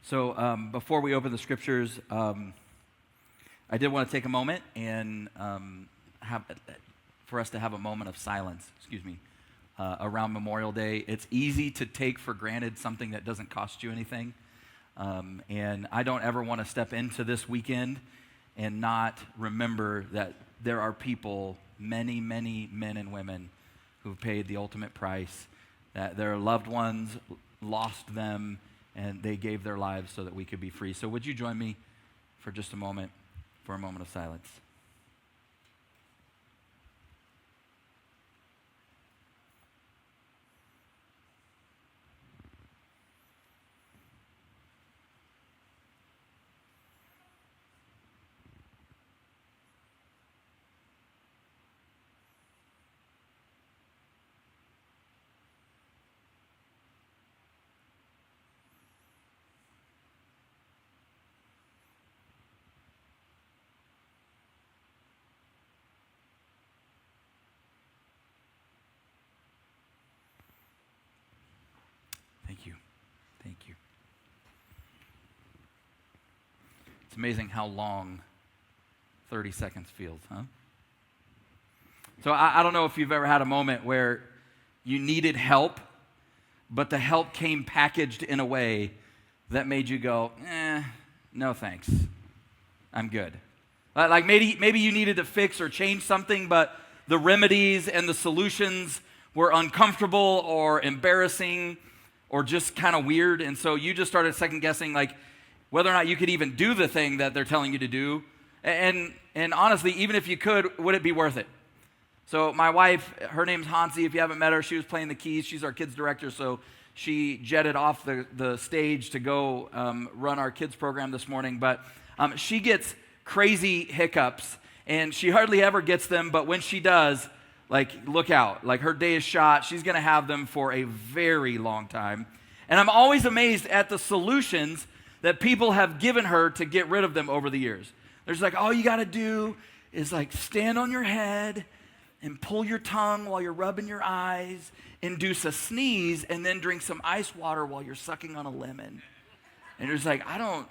So before we open the scriptures, I did want to take a moment and for us to have a moment of silence, around Memorial Day. It's easy to take for granted something that doesn't cost you anything. And I don't ever want to step into this weekend and not remember that there are people, many, many men and women who've paid the ultimate price, that their loved ones lost them, and they gave their lives so that we could be free. So would you join me for just a moment, for a moment of silence? Thank you. Thank you. It's amazing how long 30 seconds feels, huh? So I don't know if you've ever had a moment where you needed help, but the help came packaged in a way that made you go, no thanks, I'm good. Like maybe you needed to fix or change something, but the remedies and the solutions were uncomfortable or embarrassing or just kind of weird, and so you just started second guessing like whether or not you could even do the thing that they're telling you to do. And honestly, even if you could, would it be worth it? So my wife, her name's Hansi. If you haven't met her, she was playing the keys. She's our kids director, so she jetted off the stage to go run our kids program this morning. But she gets crazy hiccups, and she hardly ever gets them, but when she does, like, look out. Like, her day is shot. She's going to have them for a very long time. And I'm always amazed at the solutions that people have given her to get rid of them over the years. There's like, all you got to do is like stand on your head and pull your tongue while you're rubbing your eyes, induce a sneeze, and then drink some ice water while you're sucking on a lemon. And it's like, I don't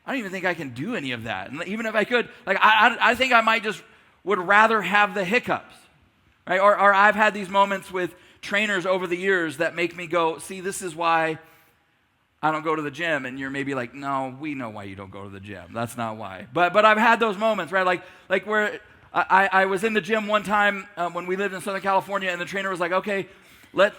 even think I can do any of that. And even if I could, like, I think I might just would rather have the hiccups. Right? Or I've had these moments with trainers over the years that make me go, see, this is why I don't go to the gym. And you're maybe like, no, we know why you don't go to the gym. That's not why. But I've had those moments, right? Like where I was in the gym one time when we lived in Southern California, and the trainer was like, okay, let's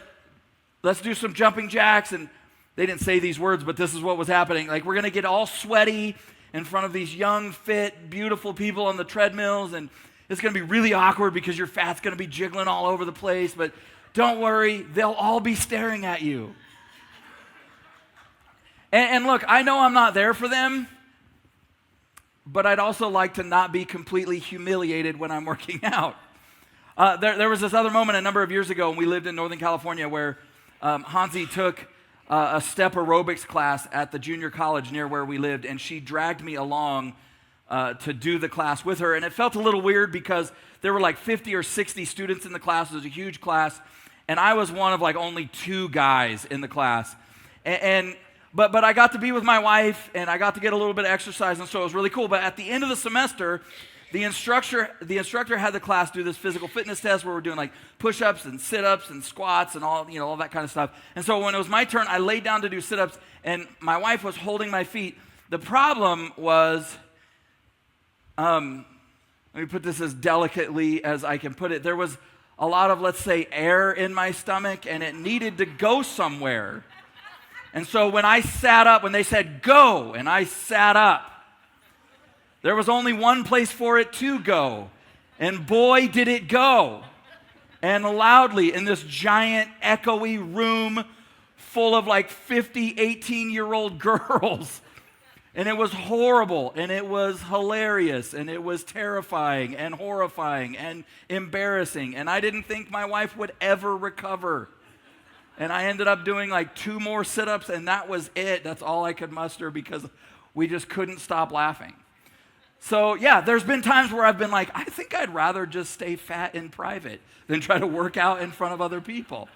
do some jumping jacks. And they didn't say these words, but this is what was happening. Like, we're going to get all sweaty in front of these young, fit, beautiful people on the treadmills, and it's going to be really awkward because your fat's going to be jiggling all over the place, but don't worry, they'll all be staring at you. And look, I know I'm not there for them, but I'd also like to not be completely humiliated when I'm working out. There was this other moment a number of years ago when we lived in Northern California where Hansi took a step aerobics class at the junior college near where we lived, and she dragged me along to do the class with her. And it felt a little weird because there were like 50 or 60 students in the class. It was a huge class, and I was one of like only 2 guys in the class. But I got to be with my wife, and I got to get a little bit of exercise, and so it was really cool. But at the end of the semester, the instructor had the class do this physical fitness test where we're doing like push-ups and sit-ups and squats and all that kind of stuff. And so when it was my turn, I laid down to do sit-ups, and my wife was holding my feet. The problem was, let me put this as delicately as I can put it. There was a lot of, let's say, air in my stomach, and it needed to go somewhere. And so when I sat up, when they said go, and I sat up, there was only one place for it to go. And boy, did it go. And loudly in this giant, echoey room full of like 50, 18-year-old girls. And it was horrible, and it was hilarious, and it was terrifying and horrifying and embarrassing. And I didn't think my wife would ever recover. And I ended up doing like 2 more sit-ups, and that was it. That's all I could muster because we just couldn't stop laughing. So yeah, there's been times where I've been like, I think I'd rather just stay fat in private than try to work out in front of other people.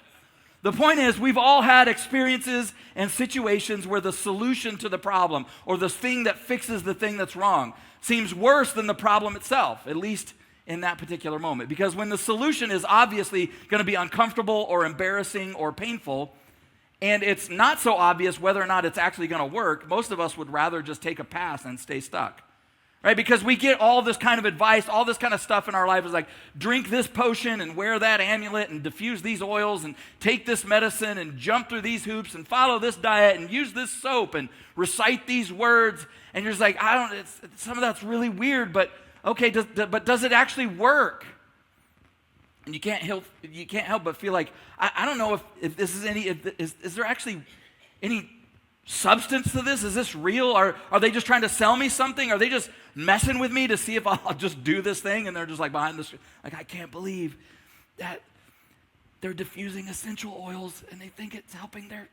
The point is, we've all had experiences and situations where the solution to the problem or the thing that fixes the thing that's wrong seems worse than the problem itself, at least in that particular moment. Because when the solution is obviously going to be uncomfortable or embarrassing or painful, and it's not so obvious whether or not it's actually going to work, most of us would rather just take a pass and stay stuck. Right? Because we get all this kind of advice, all this kind of stuff in our life is like, drink this potion and wear that amulet and diffuse these oils and take this medicine and jump through these hoops and follow this diet and use this soap and recite these words. And you're just like, some of that's really weird, but okay, but does it actually work? And you can't help but feel like, I don't know if this is is there actually any substance to this? Is this real? Are they just trying to sell me something? Are they just messing with me to see if I'll just do this thing? And they're just like behind this, like, I can't believe that they're diffusing essential oils and they think it's helping their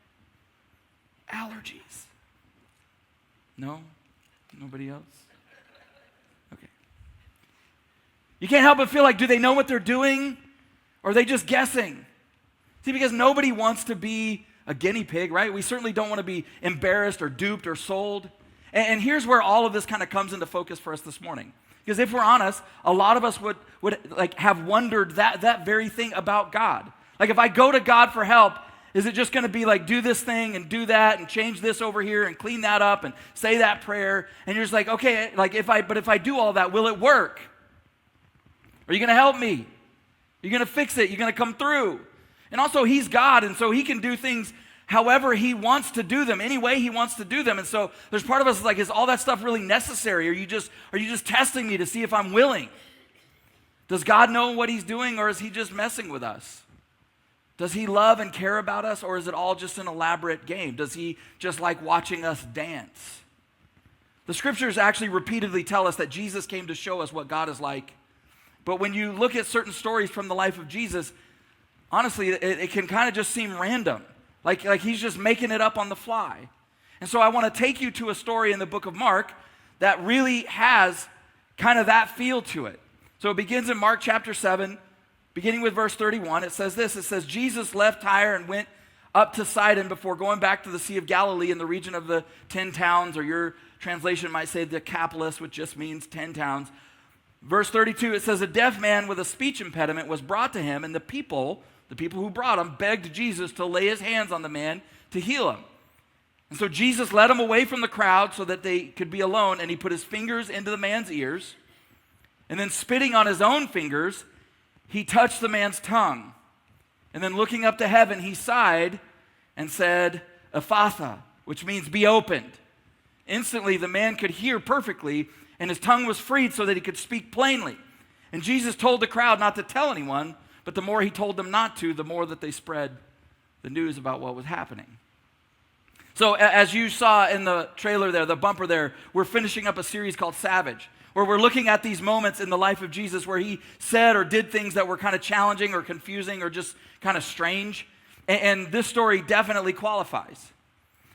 allergies. No? Nobody else? Okay. You can't help but feel like, do they know what they're doing? Or are they just guessing? See, because nobody wants to be a guinea pig, right? We certainly don't want to be embarrassed or duped or sold. And here's where all of this kind of comes into focus for us this morning. Because if we're honest, a lot of us would like have wondered that very thing about God. Like, if I go to God for help, is it just going to be like, do this thing and do that and change this over here and clean that up and say that prayer? And you're just like, okay, like if I do all that, will it work? Are you going to help me? Are you going to fix it? You're going to come through? And also, he's God, and so he can do things however he wants to do them, any way he wants to do them. And so there's part of us like, is all that stuff really necessary? Are you just testing me to see if I'm willing? Does God know what he's doing, or is he just messing with us? Does he love and care about us, or is it all just an elaborate game? Does he just like watching us dance? The scriptures actually repeatedly tell us that Jesus came to show us what God is like. But when you look at certain stories from the life of Jesus, honestly, it can kind of just seem random. Like he's just making it up on the fly. And so I want to take you to a story in the book of Mark that really has kind of that feel to it. So it begins in Mark chapter 7, beginning with verse 31. It says this, it says, Jesus left Tyre and went up to Sidon before going back to the Sea of Galilee in the region of the 10 towns, or your translation might say Decapolis, which just means 10 towns. Verse 32, it says, a deaf man with a speech impediment was brought to him, and the people who brought him begged Jesus to lay his hands on the man to heal him. And so Jesus led him away from the crowd so that they could be alone, and he put his fingers into the man's ears, and then spitting on his own fingers, he touched the man's tongue. And then looking up to heaven, he sighed and said, Ephatha, which means be opened. Instantly, the man could hear perfectly, and his tongue was freed so that he could speak plainly. And Jesus told the crowd not to tell anyone, but the more he told them not to, the more that they spread the news about what was happening. So as you saw in the trailer there, the bumper there, we're finishing up a series called Savage, where we're looking at these moments in the life of Jesus where he said or did things that were kind of challenging or confusing or just kind of strange. And this story definitely qualifies.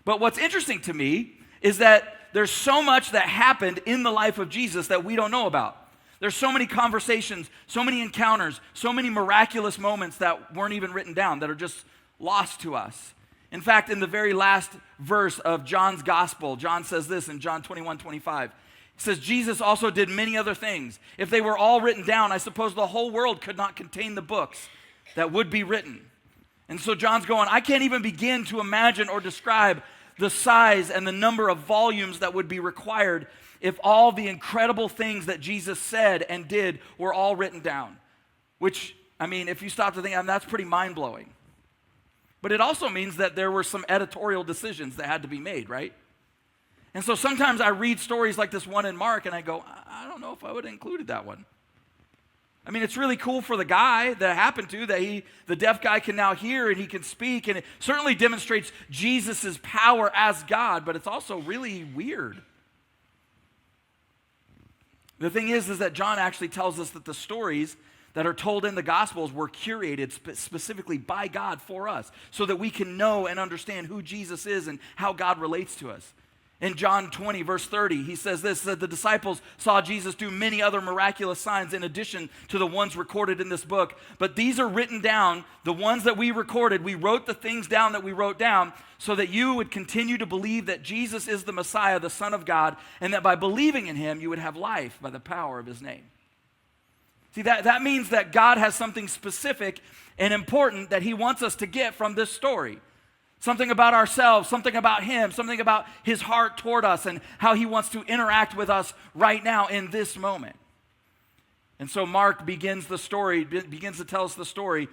But what's interesting to me is that there's so much that happened in the life of Jesus that we don't know about. There's so many conversations, so many encounters, so many miraculous moments that weren't even written down, that are just lost to us. In fact, in the very last verse of John's gospel, John says this in John 21:25. It says, Jesus also did many other things. If they were all written down, I suppose the whole world could not contain the books that would be written. And so John's going, I can't even begin to imagine or describe the size and the number of volumes that would be required if all the incredible things that Jesus said and did were all written down. Which, I mean, if you stop to think, that's pretty mind-blowing. But it also means that there were some editorial decisions that had to be made, right? And so sometimes I read stories like this one in Mark and I go, I don't know if I would have included that one. I mean, it's really cool for the guy that it happened to, that the deaf guy can now hear and he can speak, and it certainly demonstrates Jesus' power as God, but it's also really weird. The thing is that John actually tells us that the stories that are told in the Gospels were curated specifically by God for us so that we can know and understand who Jesus is and how God relates to us. In John 20, verse 30, he says this, that the disciples saw Jesus do many other miraculous signs in addition to the ones recorded in this book. But these are written down, the ones that we recorded. We wrote the things down that we wrote down so that you would continue to believe that Jesus is the Messiah, the Son of God, and that by believing in him, you would have life by the power of his name. See, that means that God has something specific and important that he wants us to get from this story. Something about ourselves, something about him, something about his heart toward us and how he wants to interact with us right now in this moment. And so Mark begins to tell us the story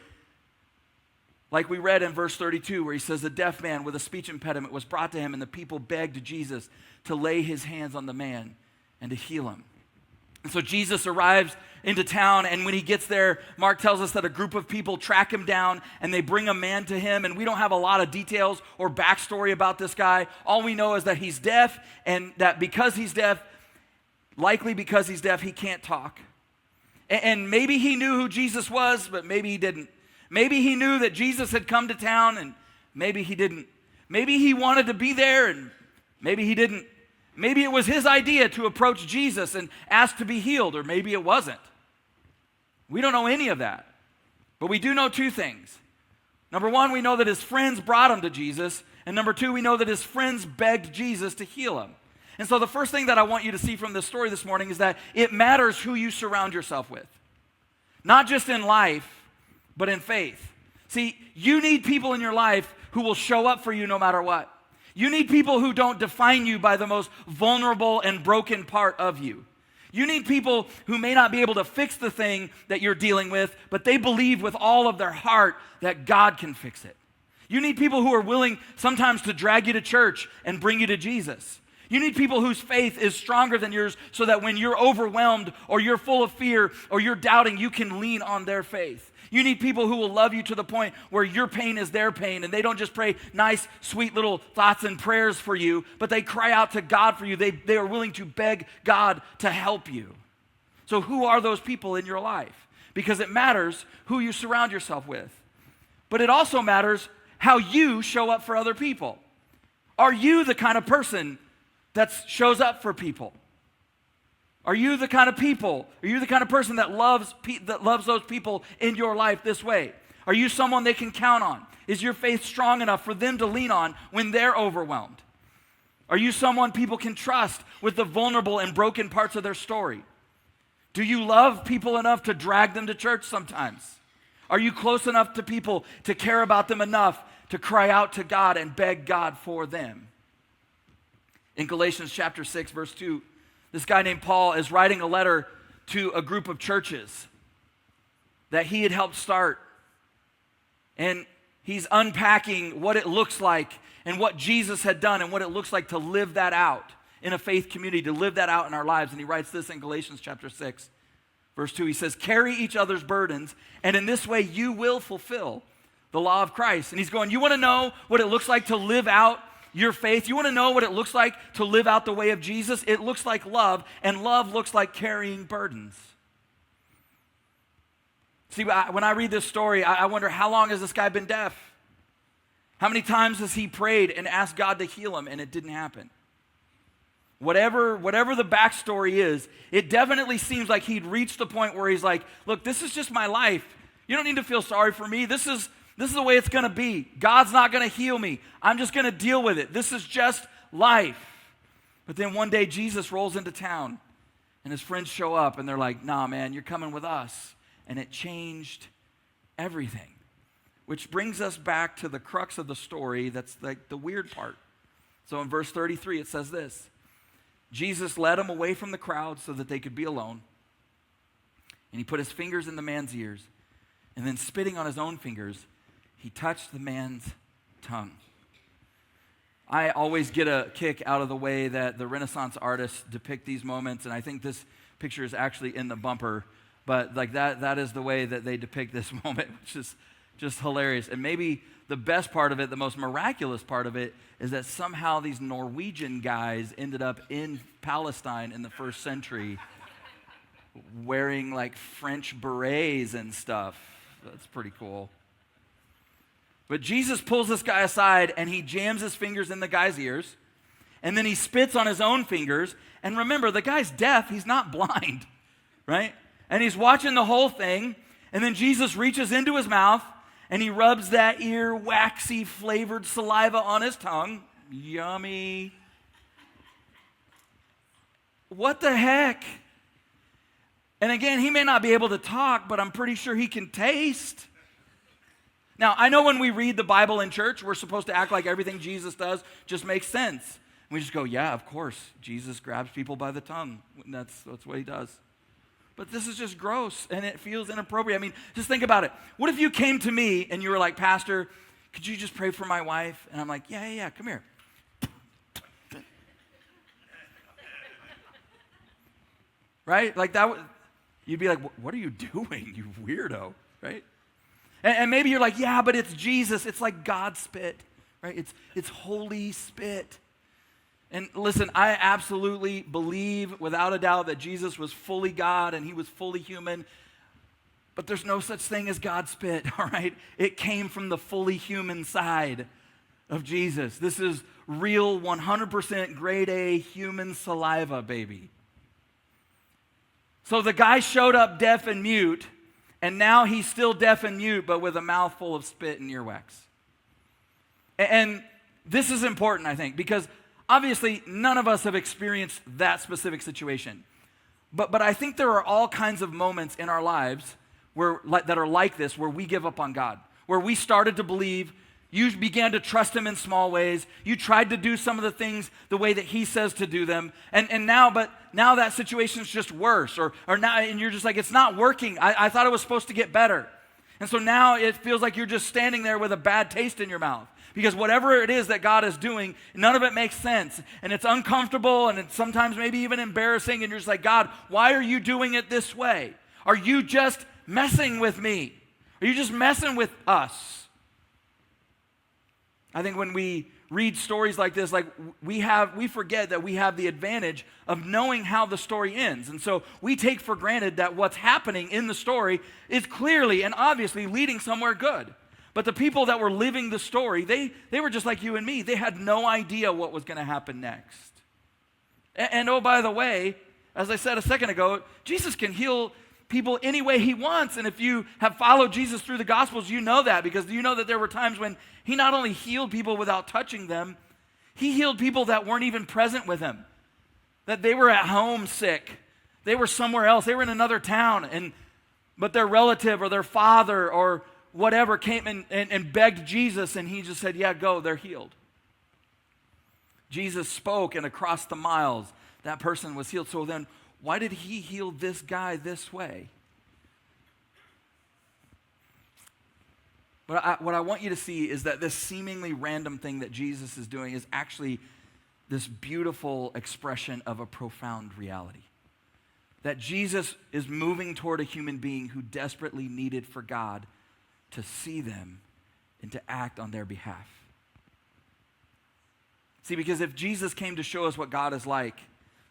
like we read in verse 32 where he says, a deaf man with a speech impediment was brought to him and the people begged Jesus to lay his hands on the man and to heal him. And so Jesus arrives into town, and when he gets there, Mark tells us that a group of people track him down, and they bring a man to him, and we don't have a lot of details or backstory about this guy. All we know is that he's deaf, and that because he's deaf, likely because he's deaf, he can't talk. And maybe he knew who Jesus was, but maybe he didn't. Maybe he knew that Jesus had come to town, and maybe he didn't. Maybe he wanted to be there, and maybe he didn't. Maybe it was his idea to approach Jesus and ask to be healed, or maybe it wasn't. We don't know any of that. But we do know two things. Number one, we know that his friends brought him to Jesus. And number two, we know that his friends begged Jesus to heal him. And so the first thing that I want you to see from this story this morning is that it matters who you surround yourself with. Not just in life, but in faith. See, you need people in your life who will show up for you no matter what. You need people who don't define you by the most vulnerable and broken part of you. You need people who may not be able to fix the thing that you're dealing with, but they believe with all of their heart that God can fix it. You need people who are willing sometimes to drag you to church and bring you to Jesus. You need people whose faith is stronger than yours so that when you're overwhelmed or you're full of fear or you're doubting, you can lean on their faith. You need people who will love you to the point where your pain is their pain, and they don't just pray nice, sweet little thoughts and prayers for you, but they cry out to God for you. They are willing to beg God to help you. So who are those people in your life? Because it matters who you surround yourself with. But it also matters how you show up for other people. Are you the kind of person that shows up for people? Are you the kind of person that loves those people in your life this way? Are you someone they can count on? Is your faith strong enough for them to lean on when they're overwhelmed? Are you someone people can trust with the vulnerable and broken parts of their story? Do you love people enough to drag them to church sometimes? Are you close enough to people to care about them enough to cry out to God and beg God for them? In Galatians chapter 6, verse 2, this guy named Paul is writing a letter to a group of churches that he had helped start. And he's unpacking what it looks like and what Jesus had done and what it looks like to live that out in a faith community, to live that out in our lives. And he writes this in Galatians chapter 6, verse 2. He says, carry each other's burdens, and in this way you will fulfill the law of Christ. And he's going, you want to know what it looks like to live out your faith? You want to know what it looks like to live out the way of Jesus? It looks like love, and love looks like carrying burdens. See, when I read this story, I wonder, how long has this guy been deaf? How many times has he prayed and asked God to heal him and it didn't happen? Whatever the backstory is, it definitely seems like he'd reached the point where he's like, look, this is just my life. You don't need to feel sorry for me. This is the way it's going to be. God's not going to heal me. I'm just going to deal with it. This is just life. But then one day Jesus rolls into town and his friends show up and they're like, nah, man, you're coming with us. And it changed everything. Which brings us back to the crux of the story that's like the weird part. So in verse 33 it says this: Jesus led them away from the crowd so that they could be alone. And he put his fingers in the man's ears, and then spitting on his own fingers, he touched the man's tongue. I always get a kick out of the way that the Renaissance artists depict these moments, and I think this picture is actually in the bumper, but like that is the way that they depict this moment, which is just hilarious. And maybe the best part of it, the most miraculous part of it, is that somehow these Norwegian guys ended up in Palestine in the first century wearing like French berets and stuff. That's pretty cool. But Jesus pulls this guy aside and he jams his fingers in the guy's ears. and then he spits on his own fingers. And remember, the guy's deaf, he's not blind, right? And he's watching the whole thing, and then Jesus reaches into his mouth, and he rubs that ear waxy flavored saliva on his tongue. Yummy. What the heck? And again, he may not be able to talk, but I'm pretty sure he can taste. Now, I know when we read the Bible in church, we're supposed to act like everything Jesus does just makes sense. We just go, yeah, of course, Jesus grabs people by the tongue. That's what he does. But this is just gross, and it feels inappropriate. I mean, just think about it. What if you came to me and you were like, Pastor, could you just pray for my wife? And I'm like, yeah, come here. Right? Like that, you'd be like, what are you doing, you weirdo, right? And maybe you're like, yeah, but it's Jesus. It's like God spit, right? It's holy spit. And listen, I absolutely believe without a doubt that Jesus was fully God and he was fully human. But there's no such thing as God spit, all right? It came from the fully human side of Jesus. This is real 100% grade A human saliva, baby. So the guy showed up deaf and mute, and now he's still deaf and mute, but with a mouthful of spit and earwax. And this is important, I think, because obviously none of us have experienced that specific situation. But I think there are all kinds of moments in our lives that are like this, where we give up on God, where we started to believe, you began to trust him in small ways, you tried to do some of the things the way that he says to do them, and now that situation's just worse, or now, and you're just like, it's not working. I thought it was supposed to get better. And so now it feels like you're just standing there with a bad taste in your mouth, because whatever it is that God is doing, none of it makes sense, and it's uncomfortable, and it's sometimes maybe even embarrassing, and you're just like, God, why are you doing it this way? Are you just messing with me? Are you just messing with us? I think when we read stories like this, like we forget that we have the advantage of knowing how the story ends. And so we take for granted that what's happening in the story is clearly and obviously leading somewhere good. But the people that were living the story, they were just like you and me. They had no idea what was going to happen next. And oh, by the way, as I said a second ago, Jesus can heal people any way he wants. And if you have followed Jesus through the Gospels, you know that, because you know that there were times when he not only healed people without touching them, he healed people that weren't even present with him, that they were at home sick. They were somewhere else. They were in another town, but their relative or their father or whatever came and begged Jesus, and he just said, yeah, go, they're healed. Jesus spoke, and across the miles, that person was healed. So then, why did he heal this guy this way? But what I want you to see is that this seemingly random thing that Jesus is doing is actually this beautiful expression of a profound reality. That Jesus is moving toward a human being who desperately needed for God to see them and to act on their behalf. See, because if Jesus came to show us what God is like,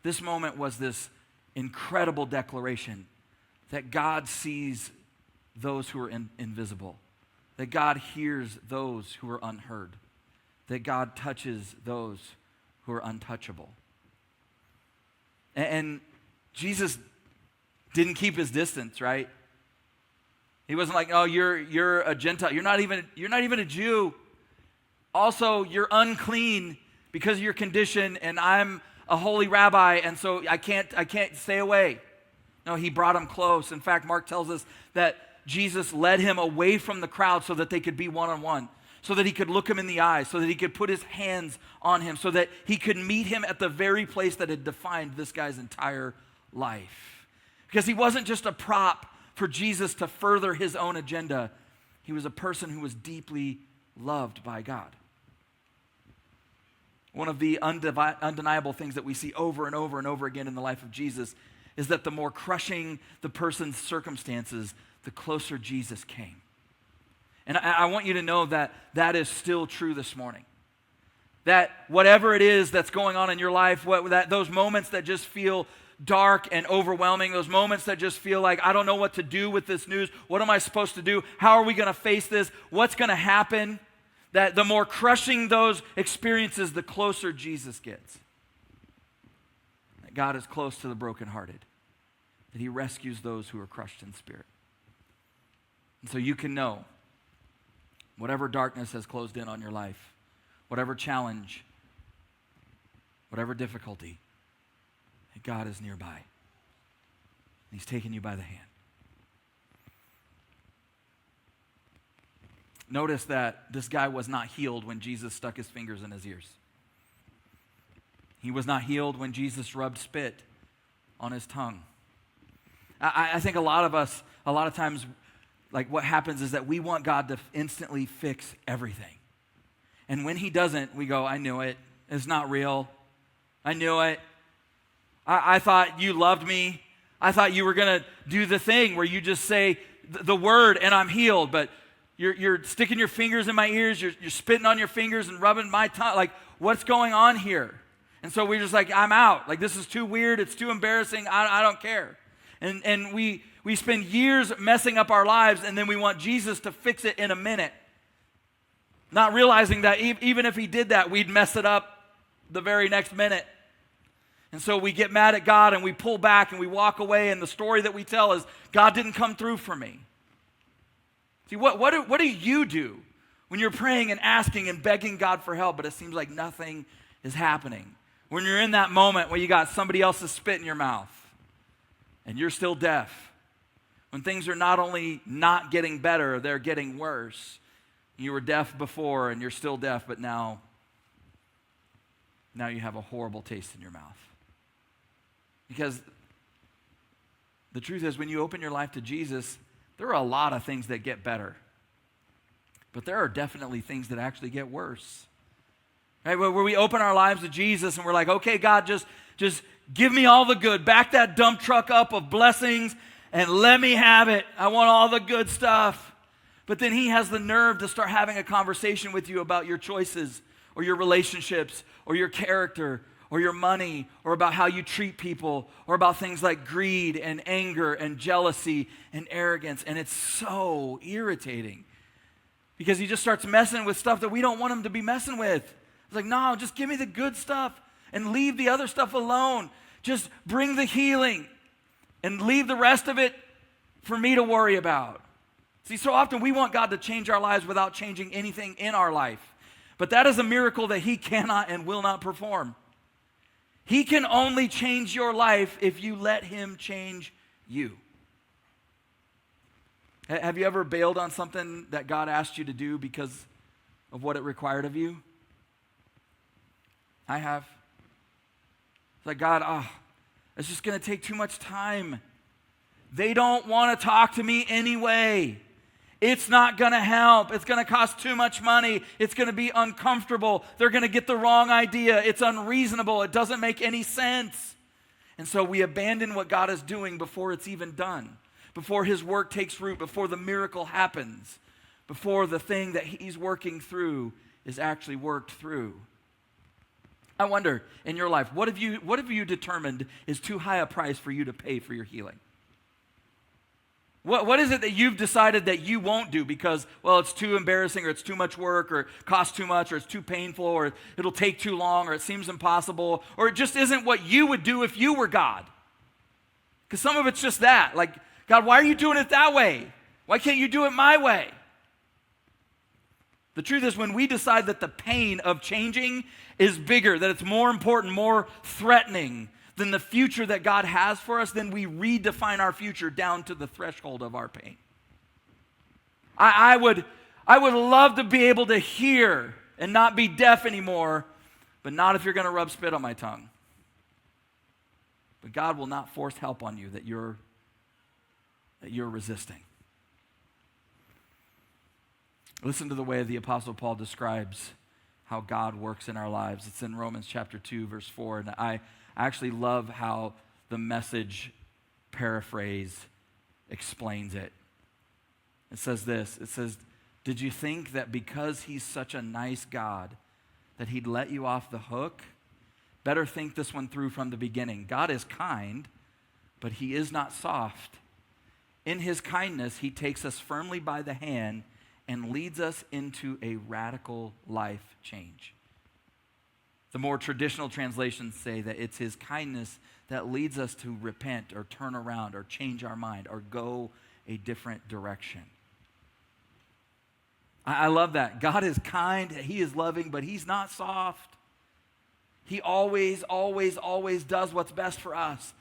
this moment was this incredible declaration that God sees those who are invisible, that God hears those who are unheard, that God touches those who are untouchable. And Jesus didn't keep his distance, right? He wasn't like, oh, you're a Gentile. You're not even a Jew. Also, you're unclean because of your condition, and I'm a holy rabbi, and so I can't stay away. No, he brought him close. In fact, Mark tells us that Jesus led him away from the crowd so that they could be one-on-one, so that he could look him in the eyes, so that he could put his hands on him, so that he could meet him at the very place that had defined this guy's entire life. Because he wasn't just a prop for Jesus to further his own agenda. He was a person who was deeply loved by God. One of the undeniable things that we see over and over and over again in the life of Jesus is that the more crushing the person's circumstances, the closer Jesus came. And I want you to know that that is still true this morning. That whatever it is that's going on in your life, those moments that just feel dark and overwhelming, those moments that just feel like, I don't know what to do with this news. What am I supposed to do? How are we going to face this? What's going to happen? That the more crushing those experiences, the closer Jesus gets. God is close to the brokenhearted, that he rescues those who are crushed in spirit. And so you can know whatever darkness has closed in on your life, whatever challenge, whatever difficulty, that God is nearby. He's taking you by the hand. Notice that this guy was not healed when Jesus stuck his fingers in his ears. He was not healed when Jesus rubbed spit on his tongue. I think a lot of times, like what happens is that we want God to instantly fix everything. And when he doesn't, we go, I knew it. It's not real. I knew it. I thought you loved me. I thought you were going to do the thing where you just say the word and I'm healed, but you're sticking your fingers in my ears, you're spitting on your fingers and rubbing my tongue. Like, what's going on here? And so we're just like, I'm out. Like, this is too weird. It's too embarrassing. I don't care. And we spend years messing up our lives, and then we want Jesus to fix it in a minute. Not realizing that even if he did that, we'd mess it up the very next minute. And so we get mad at God, and we pull back, and we walk away, and the story that we tell is, God didn't come through for me. See, what do you do when you're praying and asking and begging God for help, but it seems like nothing is happening? When you're in that moment where you got somebody else's spit in your mouth, and you're still deaf. When things are not only not getting better, they're getting worse. You were deaf before, and you're still deaf, but now you have a horrible taste in your mouth. Because the truth is, when you open your life to Jesus, there are a lot of things that get better. But there are definitely things that actually get worse. Right? Where we open our lives to Jesus and we're like, okay, God, just give me all the good. Back that dump truck up of blessings and let me have it. I want all the good stuff. But then he has the nerve to start having a conversation with you about your choices or your relationships or your character or your money, or about how you treat people, or about things like greed and anger and jealousy and arrogance. And it's so irritating because he just starts messing with stuff that we don't want him to be messing with. It's like, no, just give me the good stuff and leave the other stuff alone. Just bring the healing and leave the rest of it for me to worry about. See, so often we want God to change our lives without changing anything in our life. But that is a miracle that he cannot and will not perform. He can only change your life if you let him change you. Have you ever bailed on something that God asked you to do because of what it required of you? I have. It's like, God, it's just going to take too much time. They don't want to talk to me anyway. It's not going to help. It's going to cost too much money. It's going to be uncomfortable. They're going to get the wrong idea. It's unreasonable. It doesn't make any sense. And so we abandon what God is doing before it's even done, before his work takes root, before the miracle happens, before the thing that he's working through is actually worked through. I wonder, in your life, what have you determined is too high a price for you to pay for your healing? What is it that you've decided that you won't do because, well, it's too embarrassing or it's too much work or it costs too much or it's too painful or it'll take too long or it seems impossible or it just isn't what you would do if you were God? Because some of it's just that. Like, God, why are you doing it that way? Why can't you do it my way? The truth is, when we decide that the pain of changing is bigger, that it's more important, more threatening than the future that God has for us, then we redefine our future down to the threshold of our pain. I would love to be able to hear and not be deaf anymore, but not if you're going to rub spit on my tongue. But God will not force help on you that you're resisting. Listen to the way the Apostle Paul describes how God works in our lives. It's in Romans chapter 2, verse 4, and I actually love how the Message paraphrase explains it. It says this, it says, did you think that because he's such a nice God that he'd let you off the hook? Better think this one through from the beginning. God is kind, but he is not soft. In his kindness, he takes us firmly by the hand and leads us into a radical life change. The more traditional translations say that it's his kindness that leads us to repent or turn around or change our mind or go a different direction. I love that. God is kind, he is loving, but he's not soft. He always, always, always does what's best for us.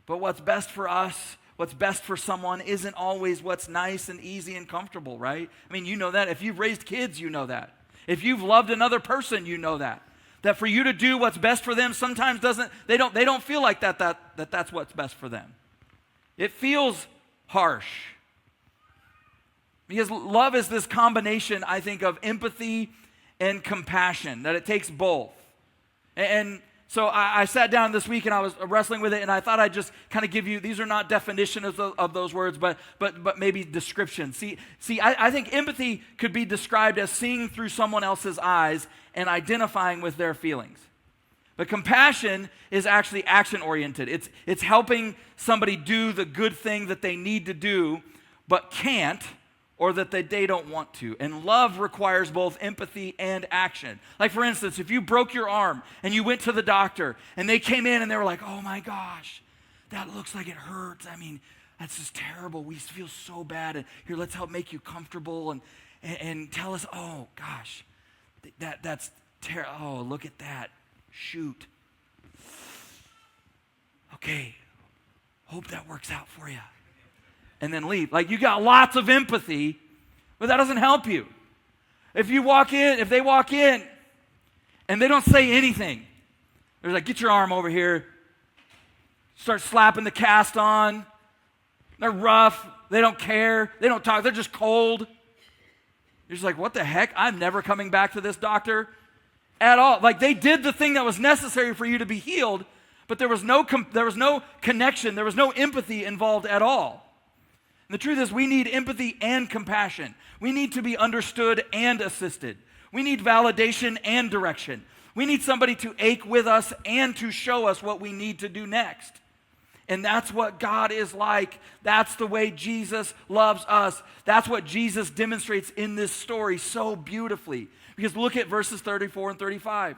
But what's best for us, what's best for someone isn't always what's nice and easy and comfortable, right? I mean, you know that. If you've raised kids, you know that. If you've loved another person, you know that. That for you to do what's best for them sometimes they don't feel like that's what's best for them. It feels harsh. Because love is this combination, I think, of empathy and compassion, that it takes both. And so I sat down this week and I was wrestling with it, and I thought I'd just kind of give you, these are not definitions of those words, but maybe descriptions. See, I think empathy could be described as seeing through someone else's eyes and identifying with their feelings. But compassion is actually action-oriented. It's helping somebody do the good thing that they need to do, but can't, or that they don't want to. And love requires both empathy and action. Like for instance, if you broke your arm and you went to the doctor and they came in and they were like, oh my gosh, that looks like it hurts. I mean, that's just terrible. We feel so bad. And here, let's help make you comfortable and tell us, oh gosh, that's terrible. Oh, look at that. Shoot. Okay, hope that works out for you. And then leave. Like, you got lots of empathy, but that doesn't help you. If they walk in and they don't say anything, they're like, get your arm over here. Start slapping the cast on. They're rough. They don't care. They don't talk. They're just cold. You're just like, what the heck? I'm never coming back to this doctor at all. Like, they did the thing that was necessary for you to be healed, but there was no connection. There was no empathy involved at all. The truth is, we need empathy and compassion. We need to be understood and assisted. We need validation and direction. We need somebody to ache with us and to show us what we need to do next. And that's what God is like. That's the way Jesus loves us. That's what Jesus demonstrates in this story so beautifully. Because look at verses 34 and 35.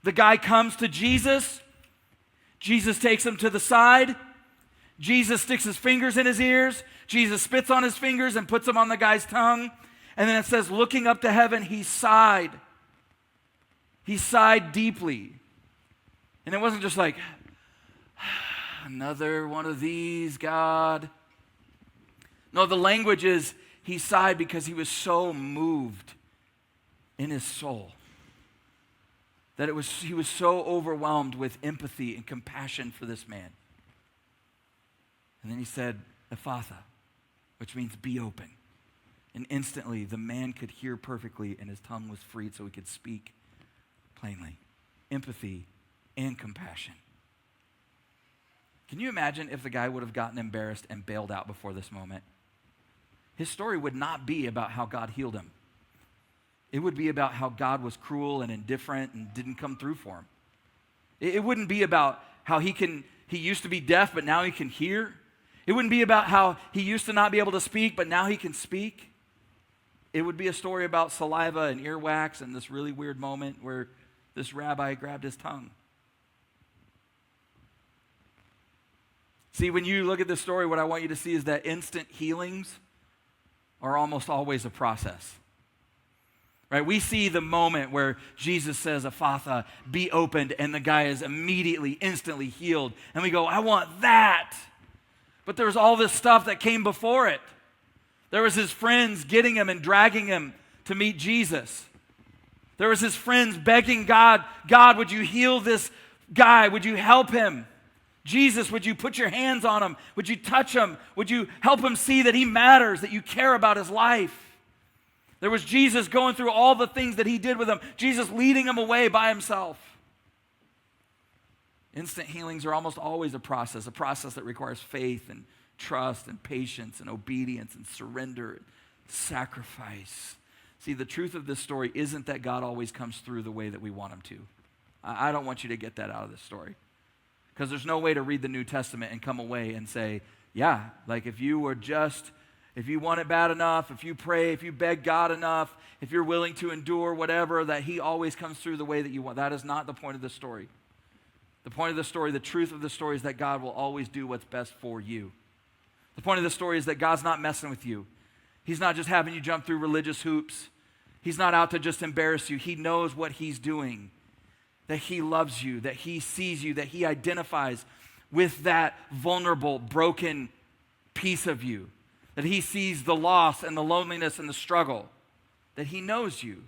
The guy comes to Jesus. Jesus takes him to the side. Jesus sticks his fingers in his ears. Jesus spits on his fingers and puts them on the guy's tongue. And then it says, looking up to heaven, he sighed. He sighed deeply. And it wasn't just like, another one of these, God. No, the language is, he sighed because he was so moved in his soul. That he was so overwhelmed with empathy and compassion for this man. And then he said, Ephatha, which means be open. And instantly the man could hear perfectly and his tongue was freed so he could speak plainly. Empathy and compassion. Can you imagine if the guy would have gotten embarrassed and bailed out before this moment? His story would not be about how God healed him. It would be about how God was cruel and indifferent and didn't come through for him. It wouldn't be about how he used to be deaf, but now he can hear. It wouldn't be about how he used to not be able to speak, but now he can speak. It would be a story about saliva and earwax and this really weird moment where this rabbi grabbed his tongue. See, when you look at this story, what I want you to see is that instant healings are almost always a process. Right? We see the moment where Jesus says, Ephatha, be opened, and the guy is immediately, instantly healed. And we go, I want that. But there's all this stuff that came before it. There was his friends getting him and dragging him to meet Jesus. There was his friends begging God, God, would you heal this guy? Would you help him? Jesus, would you put your hands on him? Would you touch him? Would you help him see that he matters, that you care about his life? There was Jesus going through all the things that he did with him. Jesus leading him away by himself. Instant healings are almost always a process that requires faith and trust and patience and obedience and surrender and sacrifice. See, the truth of this story isn't that God always comes through the way that we want him to. I don't want you to get that out of this story. Because there's no way to read the New Testament and come away and say, yeah, like if you were just, if you want it bad enough, if you pray, if you beg God enough, if you're willing to endure whatever, that he always comes through the way that you want. That is not the point of the story. The point of the story, the truth of the story is that God will always do what's best for you. The point of the story is that God's not messing with you. He's not just having you jump through religious hoops. He's not out to just embarrass you. He knows what he's doing, that he loves you, that he sees you, that he identifies with that vulnerable, broken piece of you, that he sees the loss and the loneliness and the struggle, that he knows you.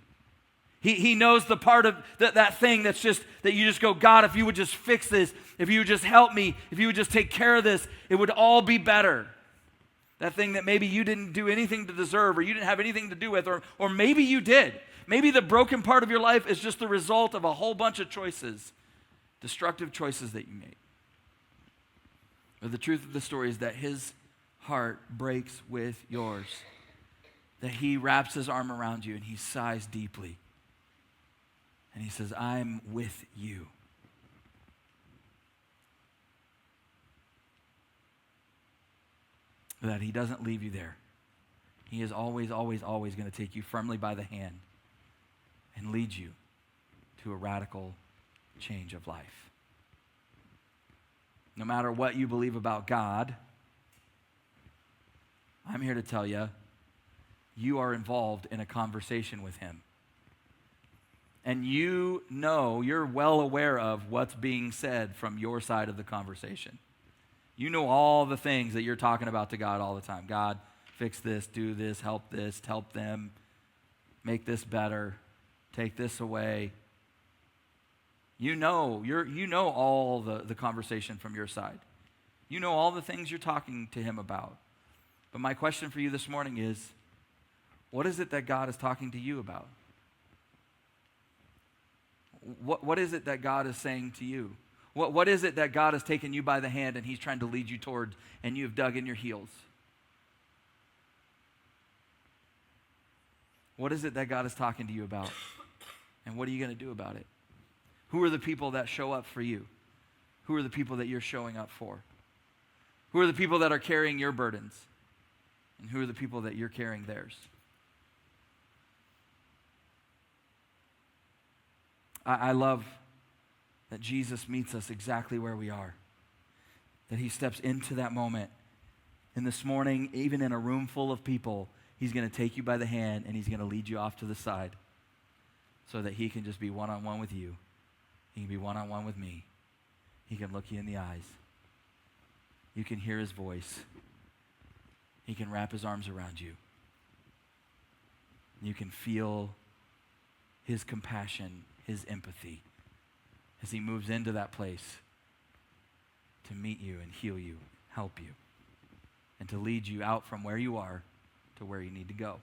He knows the part of that thing that's just, that you just go, God, if you would just fix this, if you would just help me, if you would just take care of this, it would all be better. That thing that maybe you didn't do anything to deserve, or you didn't have anything to do with, or maybe you did. Maybe the broken part of your life is just the result of a whole bunch of choices, destructive choices that you made. But the truth of the story is that his heart breaks with yours, that he wraps his arm around you and he sighs deeply. And he says, I'm with you. That he doesn't leave you there. He is always, always, always going to take you firmly by the hand and lead you to a radical change of life. No matter what you believe about God, I'm here to tell you, you are involved in a conversation with him. And you know, you're well aware of what's being said from your side of the conversation. You know all the things that you're talking about to God all the time. God, fix this, do this, help them, make this better, take this away. You know all the conversation from your side. You know all the things you're talking to him about. But my question for you this morning is, what is it that God is talking to you about? What is it that God is saying to you? What is it that God has taken you by the hand and he's trying to lead you toward, and you've dug in your heels? What is it that God is talking to you about? And what are you going to do about it? Who are the people that show up for you? Who are the people that you're showing up for? Who are the people that are carrying your burdens? And who are the people that you're carrying theirs? I love that Jesus meets us exactly where we are. That he steps into that moment. And this morning, even in a room full of people, he's going to take you by the hand and he's going to lead you off to the side so that he can just be one-on-one with you. He can be one-on-one with me. He can look you in the eyes. You can hear his voice. He can wrap his arms around you. You can feel his compassion, his empathy, as he moves into that place to meet you and heal you, help you, and to lead you out from where you are to where you need to go.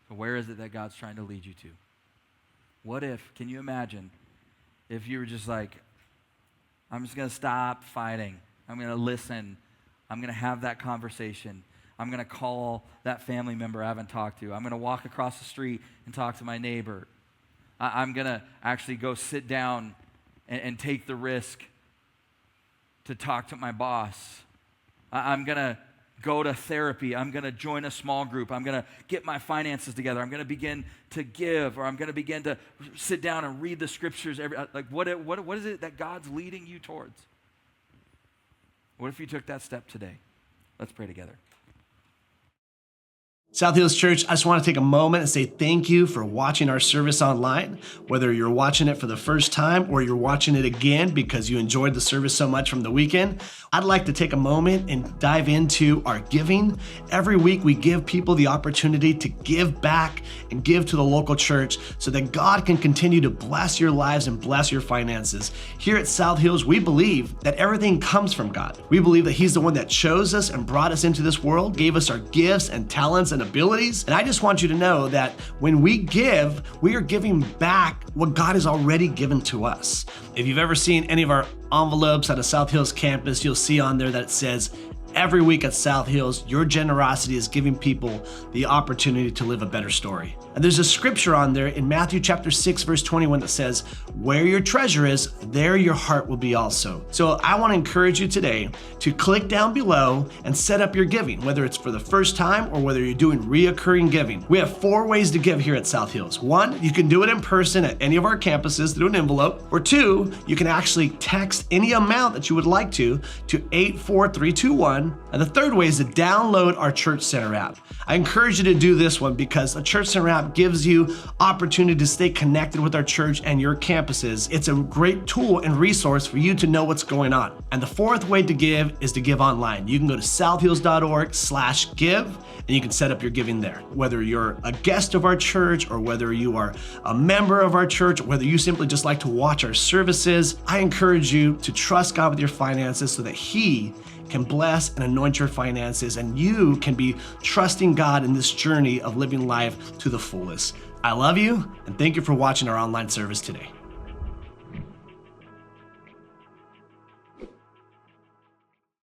So where is it that God's trying to lead you to? What if, can you imagine, if you were just like, I'm just going to stop fighting. I'm going to listen. I'm going to have that conversation. I'm going to call that family member I haven't talked to. I'm going to walk across the street and talk to my neighbor. I'm going to actually go sit down and take the risk to talk to my boss. I'm going to go to therapy. I'm going to join a small group. I'm going to get my finances together. I'm going to begin to give, or I'm going to begin to sit down and read the scriptures. What is it that God's leading you towards? What if you took that step today? Let's pray together. South Hills Church, I just want to take a moment and say thank you for watching our service online. Whether you're watching it for the first time or you're watching it again because you enjoyed the service so much from the weekend, I'd like to take a moment and dive into our giving. Every week we give people the opportunity to give back and give to the local church so that God can continue to bless your lives and bless your finances. Here at South Hills, we believe that everything comes from God. We believe that he's the one that chose us and brought us into this world, gave us our gifts and talents and abilities. And I just want you to know that when we give, we are giving back what God has already given to us. If you've ever seen any of our envelopes at a South Hills campus, you'll see on there that it says every week at South Hills, your generosity is giving people the opportunity to live a better story. And there's a scripture on there in Matthew chapter 6, verse 21 that says, where your treasure is, there your heart will be also. So I want to encourage you today to click down below and set up your giving, whether it's for the first time or whether you're doing reoccurring giving. We have 4 ways to give here at South Hills. 1, you can do it in person at any of our campuses through an envelope. Or 2, you can actually text any amount that you would like to 84321. And the 3rd way is to download our Church Center app. I encourage you to do this one because the Church Center app gives you opportunity to stay connected with our church and your campuses. It's a great tool and resource for you to know what's going on. And the 4th way to give is to give online. You can go to southhills.org/give and you can set up your giving there. Whether you're a guest of our church or whether you are a member of our church, or whether you simply just like to watch our services, I encourage you to trust God with your finances so that He can bless and anoint your finances and you can be trusting God in this journey of living life to the fullest. I love you and thank you for watching our online service today.